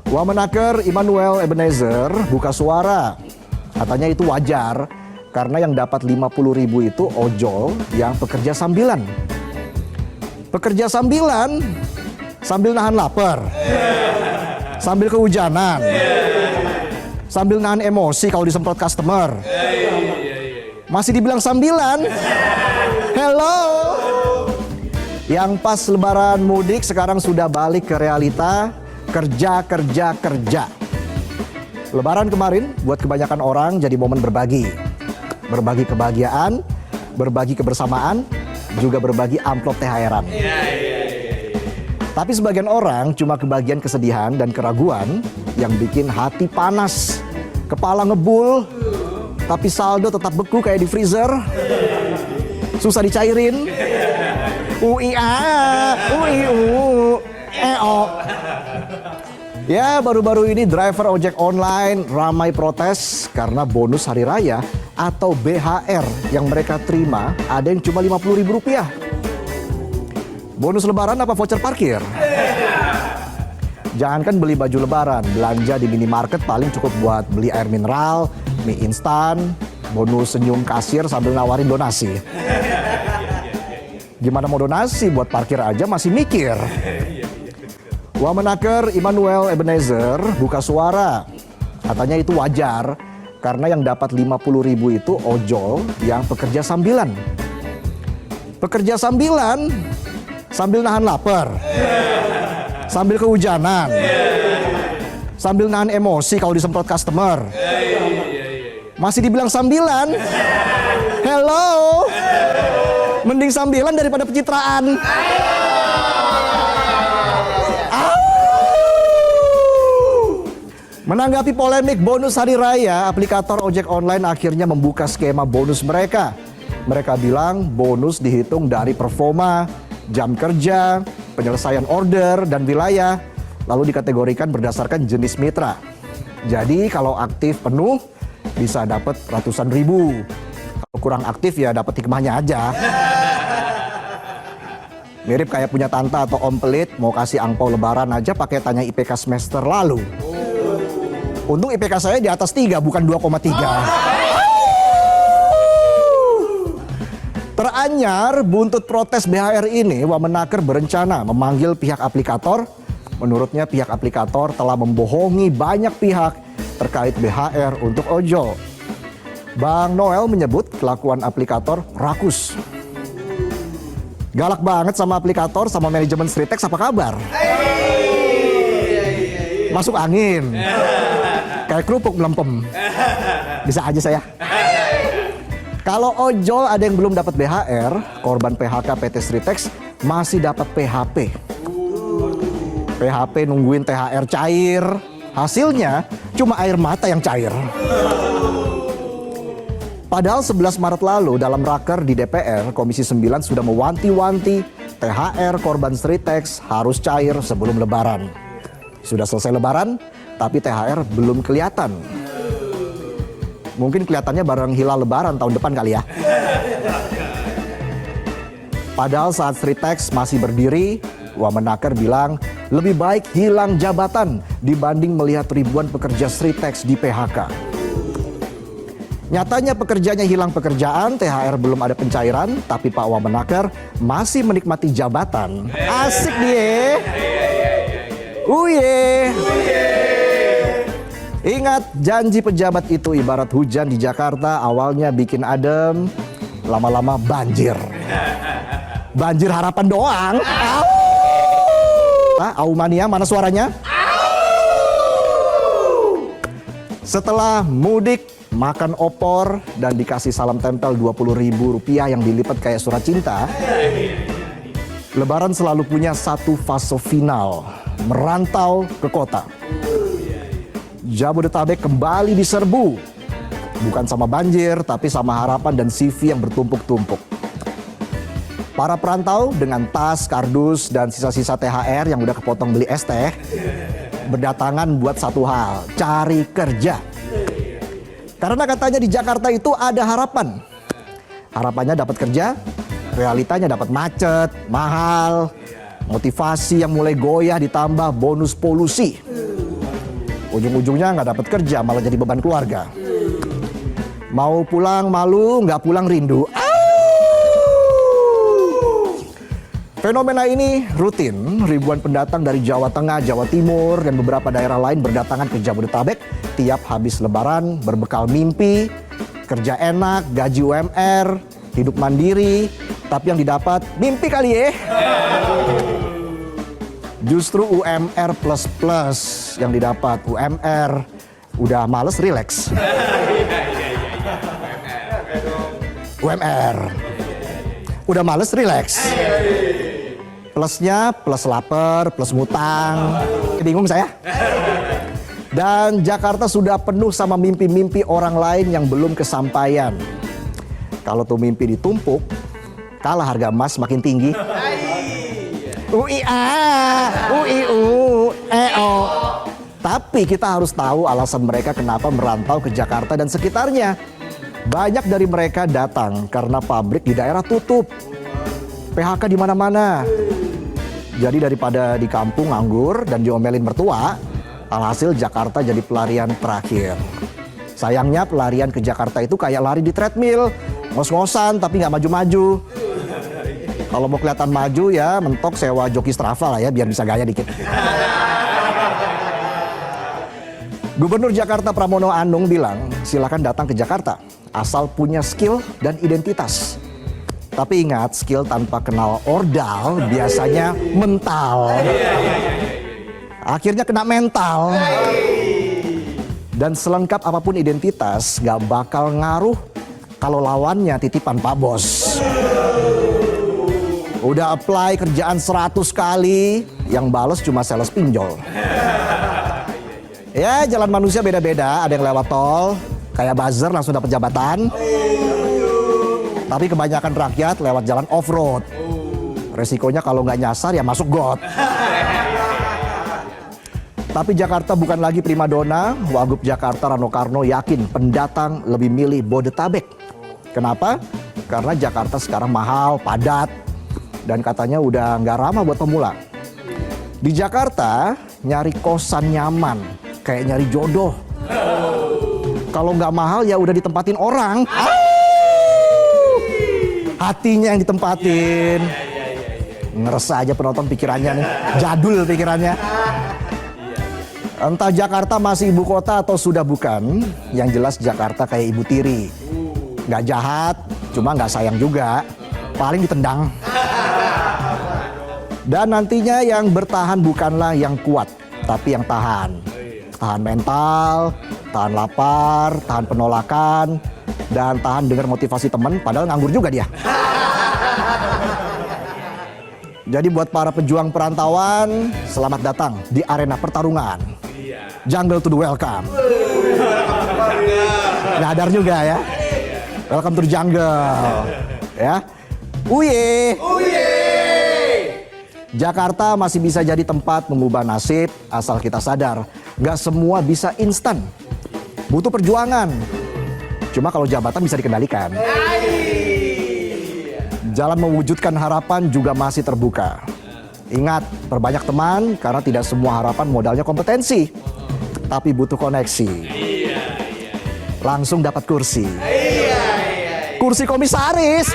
Wamenaker Immanuel Ebenezer buka suara. Katanya itu wajar karena yang dapat 50.000 itu ojol yang pekerja sambilan. Pekerja sambilan sambil nahan lapar, sambil kehujanan, sambil nahan emosi kalau disemprot customer. Masih dibilang sambilan? Hello. Yang pas lebaran mudik sekarang sudah balik ke realita kerja. Lebaran kemarin buat kebanyakan orang jadi momen berbagi. Berbagi kebahagiaan, berbagi kebersamaan, juga berbagi amplop THR-an. Tapi sebagian orang cuma kebagian kesedihan dan keraguan yang bikin hati panas, kepala ngebul, tapi saldo tetap beku kayak di freezer. Susah dicairin. Ya, baru-baru ini driver ojek online ramai protes karena bonus hari raya atau BHR yang mereka terima ada yang cuma Rp50.000. Bonus lebaran apa voucher parkir? Jangankan beli baju lebaran, belanja di minimarket paling cukup buat beli air mineral, mie instan, bonus senyum kasir sambil nawarin donasi. Gimana mau donasi buat parkir aja masih mikir. Wamenaker Immanuel Ebenezer buka suara. Katanya itu wajar karena yang dapat 50.000 itu ojol yang pekerja sambilan. Pekerja sambilan sambil nahan lapar, sambil kehujanan, sambil nahan emosi kalau disemprot customer. Masih dibilang sambilan? Hello. Mending sambilan daripada pencitraan. Menanggapi polemik bonus hari raya, aplikator ojek online akhirnya membuka skema bonus mereka. Mereka bilang bonus dihitung dari performa, jam kerja, penyelesaian order, dan wilayah. Lalu dikategorikan berdasarkan jenis mitra. Jadi kalau aktif penuh bisa dapat ratusan ribu. Kalau kurang aktif ya dapat hikmahnya aja. Mirip kayak punya tante atau om pelit mau kasih angpau lebaran aja pakai tanya IPK semester lalu. Untung IPK saya di atas 3 bukan 2,3. Teranyar buntut protes BHR ini, Wamenaker berencana memanggil pihak aplikator. Menurutnya pihak aplikator telah membohongi banyak pihak terkait BHR untuk ojol. Bang Noel menyebut kelakuan aplikator rakus. Galak banget sama aplikator, sama manajemen Sritex, apa kabar? Masuk angin. Kayak kerupuk melempem. Bisa aja saya. Kalau ojol ada yang belum dapat BHR, korban PHK PT Sritex masih dapat PHP. PHP nungguin THR cair. Hasilnya cuma air mata yang cair. Padahal 11 Maret lalu dalam raker di DPR, Komisi 9 sudah mewanti-wanti THR korban Sritex harus cair sebelum Lebaran. Sudah selesai Lebaran, tapi THR belum kelihatan. Mungkin kelihatannya bareng hilal Lebaran tahun depan kali ya. Padahal saat Sritex masih berdiri, Wamenaker bilang lebih baik hilang jabatan dibanding melihat ribuan pekerja Sritex di PHK. Nyatanya pekerjanya hilang pekerjaan, THR belum ada pencairan, tapi Pak Wamenaker masih menikmati jabatan. Asik dia. Uye. Ingat, janji pejabat itu ibarat hujan di Jakarta, awalnya bikin adem, lama-lama banjir. Banjir harapan doang. Aumania, mana suaranya? Setelah mudik, makan opor, dan dikasih salam tempel Rp20.000 yang dilipat kayak surat cinta, Lebaran selalu punya satu fase final, merantau ke kota. Jabodetabek kembali diserbu, bukan sama banjir, tapi sama harapan dan CV yang bertumpuk-tumpuk. Para perantau dengan tas, kardus, dan sisa-sisa THR yang udah kepotong beli es teh, berdatangan buat satu hal, cari kerja. Karena katanya di Jakarta itu ada harapan. Harapannya dapat kerja, realitanya dapat macet, mahal, motivasi yang mulai goyah ditambah bonus polusi. Ujung-ujungnya nggak dapat kerja, malah jadi beban keluarga. Mau pulang malu, nggak pulang rindu. Fenomena ini rutin, ribuan pendatang dari Jawa Tengah, Jawa Timur, dan beberapa daerah lain berdatangan ke Jabodetabek tiap habis lebaran berbekal mimpi, kerja enak, gaji UMR, hidup mandiri, tapi yang didapat mimpi kali ya. Justru UMR plus yang didapat. UMR udah males relax. UMR udah males relax. Plusnya plus lapar, plus ngutang. Bingung saya. Dan Jakarta sudah penuh sama mimpi-mimpi orang lain yang belum kesampaian. Kalau tuh mimpi ditumpuk, kalah harga emas makin tinggi. Tapi kita harus tahu alasan mereka kenapa merantau ke Jakarta dan sekitarnya. Banyak dari mereka datang karena pabrik di daerah tutup. PHK di mana-mana. Jadi daripada di kampung nganggur dan diomelin mertua, alhasil Jakarta jadi pelarian terakhir. Sayangnya pelarian ke Jakarta itu kayak lari di treadmill, ngos-ngosan tapi nggak maju-maju. Kalau mau kelihatan maju ya mentok sewa joki Strava lah ya biar bisa gaya dikit. Gubernur Jakarta Pramono Anung bilang silakan datang ke Jakarta asal punya skill dan identitas. Tapi ingat, skill tanpa kenal ordal biasanya mental. Akhirnya kena mental. Dan selengkap apapun identitas, gak bakal ngaruh kalau lawannya titipan Pak Bos. Udah apply kerjaan 100 kali, yang bales cuma sales pinjol. Ya, jalan manusia beda-beda, ada yang lewat tol, kayak buzzer langsung dapat jabatan. Tapi kebanyakan rakyat lewat jalan off-road. Resikonya kalau nggak nyasar ya masuk got. Tapi Jakarta bukan lagi primadona. Wagub Jakarta Rano Karno yakin pendatang lebih milih Bodetabek. Kenapa? Karena Jakarta sekarang mahal, padat, dan katanya udah nggak ramah buat pemula. Di Jakarta nyari kosan nyaman, kayak nyari jodoh. Kalau nggak mahal ya udah ditempatin orang. Hatinya yang ditempatin. Ngerasa aja penonton pikirannya nih. Jadul pikirannya. Entah Jakarta masih ibu kota atau sudah bukan. Yang jelas Jakarta kayak ibu tiri. Gak jahat, cuma gak sayang juga. Paling ditendang. Dan nantinya yang bertahan bukanlah yang kuat, tapi yang tahan. Tahan mental, tahan lapar, tahan penolakan, dan tahan dengar motivasi teman, padahal nganggur juga dia. Jadi buat para pejuang perantauan, selamat datang di arena pertarungan. Jungle to the welcome. Nyadar juga ya. Welcome to the jungle. Ya. Uye. Jakarta masih bisa jadi tempat mengubah nasib asal kita sadar. Gak semua bisa instan. Butuh perjuangan. Cuma kalau jabatan bisa dikendalikan. Jalan mewujudkan harapan juga masih terbuka. Ingat, perbanyak teman karena tidak semua harapan modalnya kompetensi. Tapi butuh koneksi. Langsung dapat kursi. Kursi komisaris.